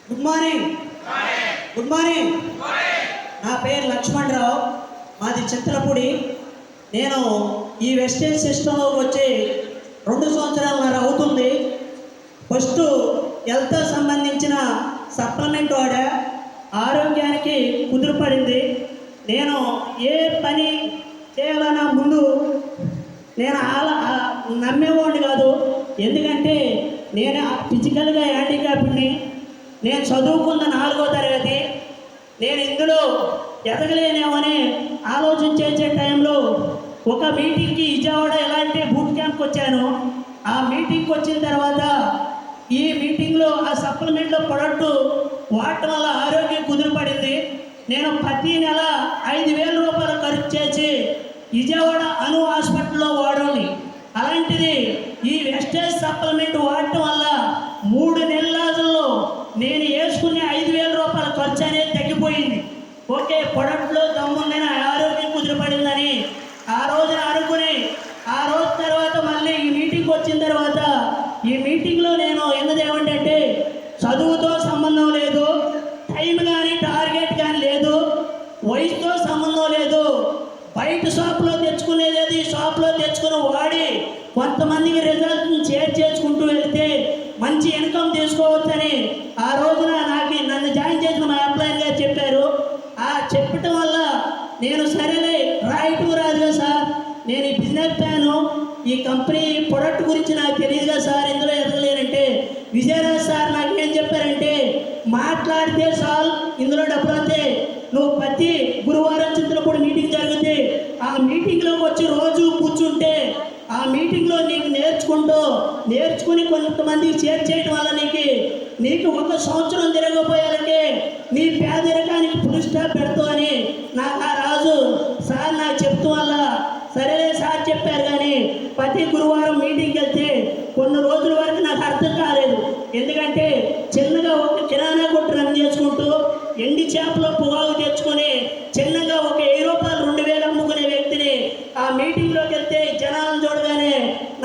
Good morning. Good morning. నా పేరు లక్ష్మణరావు, మాది చింతలపూడి. నేను ఈ వెస్టేజ్ సిస్టంలోకి వచ్చి 2 సంవత్సరాలన్నర అవుతుంది. ఫస్ట్ హెల్త్ సంబంధించిన సప్లిమెంట్ వాడా, ఆరోగ్యానికి కుదురుపడింది. నేను ఏ పని చేయాలన్నా ముందు నేను నమ్మేవాడిని కాదు. ఎందుకంటే నేను ఫిజికల్గా హ్యాండిక్యాప్డ్ని. నేను చదువుకున్న 4వ తరగతి. నేను ఇందులో ఎదగలేనేమని ఆలోచించే టైంలో ఒక మీటింగ్కి విజయవాడ ఎలాంటి బూట్ క్యాంప్కి వచ్చాను. ఆ మీటింగ్కి వచ్చిన తర్వాత ఈ మీటింగ్లో ఆ సప్లిమెంట్లో ప్రొడక్ట్ వాడటం వల్ల ఆరోగ్యం కుదురుపడింది. నేను ప్రతి నెల 5,000 రూపాయలు ఖర్చు చేసి విజయవాడ అను హాస్పిటల్లో వాడాలి. అలాంటిది ఈ వెస్టేజ్ సప్లిమెంట్ వాడటం వల్ల 3 నెలల్లో నేను వేసుకునే 5,000 రూపాయల ఖర్చు అనేది తగ్గిపోయింది. ఓకే, ప్రొడక్ట్లో దమ్ముందని ఆరోగ్యం కుదిరిపడిందని ఆ రోజున అనుకుని, ఆ రోజు తర్వాత మళ్ళీ ఈ మీటింగ్కి వచ్చిన తర్వాత ఈ మీటింగ్లో నేను ఎన్నది ఏమంటే, చదువుతో సంబంధం లేదు, టైం కానీ టార్గెట్ కానీ లేదు, వయసుతో సంబంధం లేదు, బయట షాప్లో తెచ్చుకునేది షాప్లో తెచ్చుకుని వాడి కొంతమందికి రిజల్ట్ని షేర్ చేసుకుంటూ వెళ్తే మంచి ఇన్కమ్ తీసుకోవచ్చని ఆ రోజున నన్ను జాయిన్ చేసిన మా ఎంప్లాయర్ గారు చెప్పారు. ఆ చెప్పటం వల్ల నేను సరేలే రాయటం రాదుగా సార్, నేను ఈ బిజినెస్ ప్లాను, ఈ కంపెనీ ప్రొడక్ట్ గురించి నాకు తెలియదుగా సార్, ఇందులో ఎదగలేనంటే విజయరాజ్ సార్ నాకు ఏం చెప్పారంటే, మాట్లాడితే సార్ ఇందులో డబ్బులు వస్తే నువ్వు ప్రతి గురువారం చింతలపూడి మీటింగ్ జరిగితే ఆ మీటింగ్లోకి వచ్చి రోజు కూర్చుంటే ఆ మీటింగ్లో నీకు నేర్చుకుని కొంతమందికి షేర్ చేయడం వల్ల నీకు 1 సంవత్సరం తిరగబోయాలంటే నీ పేదరికానికి ఫుల్ స్టాప్ పెడతామని నాకు ఆ రాజు సార్ నాకు చెప్తూ వల్ల సరేలే సార్ చెప్పారు. కానీ ప్రతి గురువారం మీటింగ్కి వెళ్తే కొన్ని రోజుల వరకు నాకు అర్థం కాలేదు. ఎందుకంటే చిన్నగా ఒక కిరాణా కొట్టు రన్ చేసుకుంటూ ఎండి చేపలో పొగాకు తెచ్చుకొని చిన్నగా ఒక 1000 రూపాయలు 2,000 అమ్ముకునే వ్యక్తిని ఆ మీటింగ్లోకి వెళ్తే జనాలను చూడగానే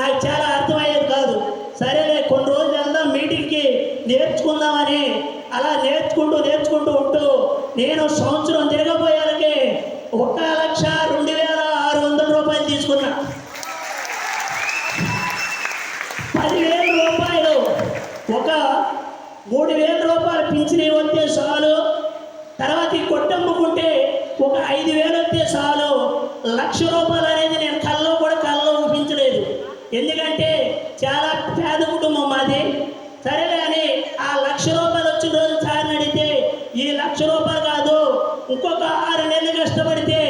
నాకు చాలా అర్థమయ్యేది కాదు. సరేలే కొన్ని రోజులు వెళ్దాం మీటింగ్కి, నేర్చుకుందామని అలా నేర్చుకుంటూ ఉంటూ నేను సంవత్సరం తిరగబోయాలకి 1,02,600 రూపాయలు తీసుకున్నా. 10,000 రూపాయలు, ఒక 3,000 రూపాయలు పింఛన్ వస్తే చాలు, తర్వాత ఈ కొట్టమ్ముకుంటే ఒక 5,000 వస్తే చాలు. 1,00,000 రూపాయలు అనేది నేను కల్లో ఊహించలేదు. ఎందుకంటే చాలా పేద కుటుంబం మాది. సరేలే అని ఆ 1,00,000 రూపాయలు వచ్చిన రోజు సార్ని అడిగితే, ఈ 1,00,000 రూపాయలు కాదు, ఇంకొక 6 నెలలు కష్టపడితే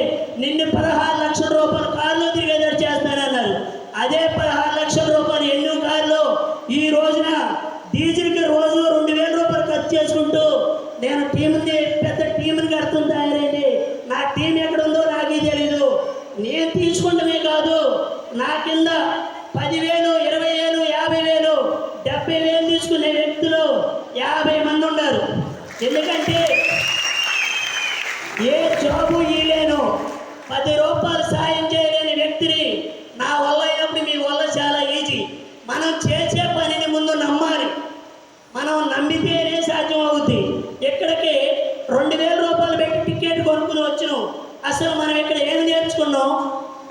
నిన్ను 16 లక్షల రూపాయలు కారులో తిరిగేదారు చేస్తానన్నారు. అదే 16 లక్షల రూపాయలు ఎన్నో కారులో ఈ రోజున డీజిల్కి రోజు 2,000 రూపాయలు ఖర్చు చేసుకుంటూ నేను పెద్ద టీంని కడుతుంది తయారైంది. నా టీం ఎక్కడుందో నాకే తెలీదు. నేను తీసుకుంటమే కాదు, నా కింద 10,000, 20,000, 50,000, 70,000 తీసుకునే వ్యక్తులు 50 మంది ఉన్నారు. ఎందుకంటే ఏ జాబు ఇవ్వలేను, 10 రూపాయలు సాయం చేయలేని వ్యక్తిని నా వల్ల అయినప్పుడు మీ వల్ల చాలా ఈజీ. మనం చేసే పనిని ముందు నమ్మాలి. మనం నమ్మితేనే సాధ్యం అవుద్ది. ఇక్కడికి 2,000 రూపాయలు పెట్టి టికెట్ కొనుక్కుని వచ్చినాం. అసలు మనం ఇక్కడ ఏం నేర్చుకున్నాం,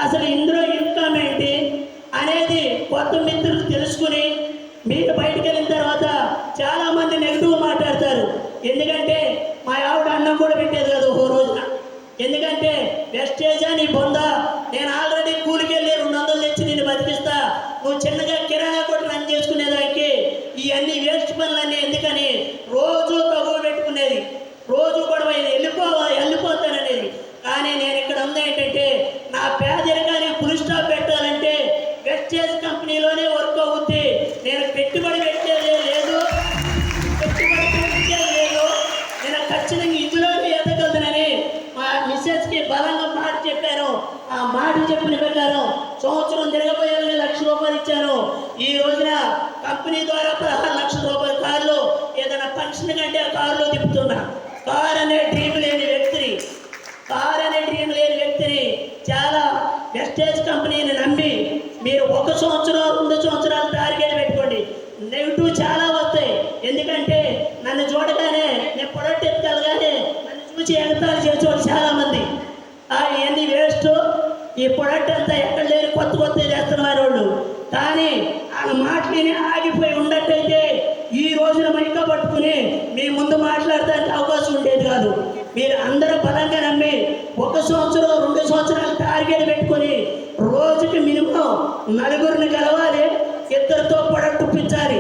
అసలు ఇందులో ఇన్కమ్ ఏంటి అనేది కొత్త మిత్రులు తెలుసుకుని మీరు బయటకు వెళ్ళిన తర్వాత చాలామంది నెగిటివ్ మాట్లాడతారు. ఎందుకంటే మా ఆవిడ అన్నం కూడా పెట్టేది కదా ఓ రోజున. ఎందుకంటే వెస్టేజా నీ బొందా, నేను ఆల్రెడీ కూలికి వెళ్ళి 200 తెచ్చి నేను బతికిస్తా, నువ్వు చిన్నగా కిరాణా కొట్టు రన్ చేసుకునేదానికి ఇవన్నీ వేస్ట్ పనులన్నీ ఎందుకని రోజు తగువ పెట్టుకునేది, రోజు గొడవ వెళ్ళిపోతాననేది. కానీ నేను ఇక్కడ ఉంది ఏంటంటే, నా పేదరికానికి ఫుల్ స్టాప్ పెట్టాలంటే వెస్టేజ్ కంపెనీలోనే వర్క్ అవుద్ది. నేను పెట్టుబడి పెట్టేది లేదు, నేను ఖచ్చితంగా ఇందులోనే ఎదగలుగుతానని మా మిస్సెస్కి బలంగా మాట చెప్పాను. ఆ మాట చెప్పిన ప్రకారం సంవత్సరం తిరగబోయాలని 1,00,000 రూపాయలు ఇచ్చాను. ఈ రోజున కంపెనీ ద్వారా 16 లక్షల రూపాయల కారులో ఏదైనా ఫంక్షన్ కంటే ఆ కారులో తిప్పుతున్నా. కారు అనే డ్రీమ్ లేని వ్యక్తిని చాలా వెస్టేజ్ కంపెనీని నమ్మి మీరు 1 సంవత్సరం 2 సంవత్సరాలు టార్గెట్ పెట్టుకోండి. నెగిటివ్ చాలా వస్తాయి. ఎందుకంటే నన్ను చూడగానే గురించి ఎగతాళి చేసేవాళ్ళు చాలామంది. ఇవన్నీ వేస్ట్, ఈ ప్రొడక్ట్ అంతా ఎక్కడ లేని కొత్త కొత్త చేస్తున్నారు వాళ్ళు. కానీ ఆ మాటని ఆగిపోయి ఉన్నట్టయితే ఈ రోజున మైకా పట్టుకుని మీ ముందు మాట్లాడడానికి అవకాశం ఉండేది కాదు. మీరు అందరూ బలంగా నమ్మి 1 సంవత్సరం 2 సంవత్సరాలు టార్గెట్ పెట్టుకొని రోజుకి మినిమం 4 గెలవాలి, 2తో ప్రొడక్ట్ ఇప్పించాలి.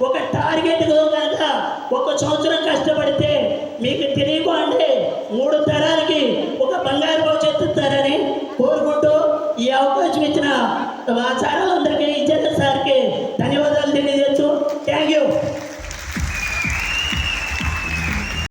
ఒక టార్గెట్ కనుక 1 సంవత్సరం కష్టపడితే మీకు తెలియకుంటే 3 తరాలకి ఒక బంగారు భవిష్యత్తు ఇస్తారని కోరుకుంటూ ఈ అవకాశం ఇచ్చిన చాలా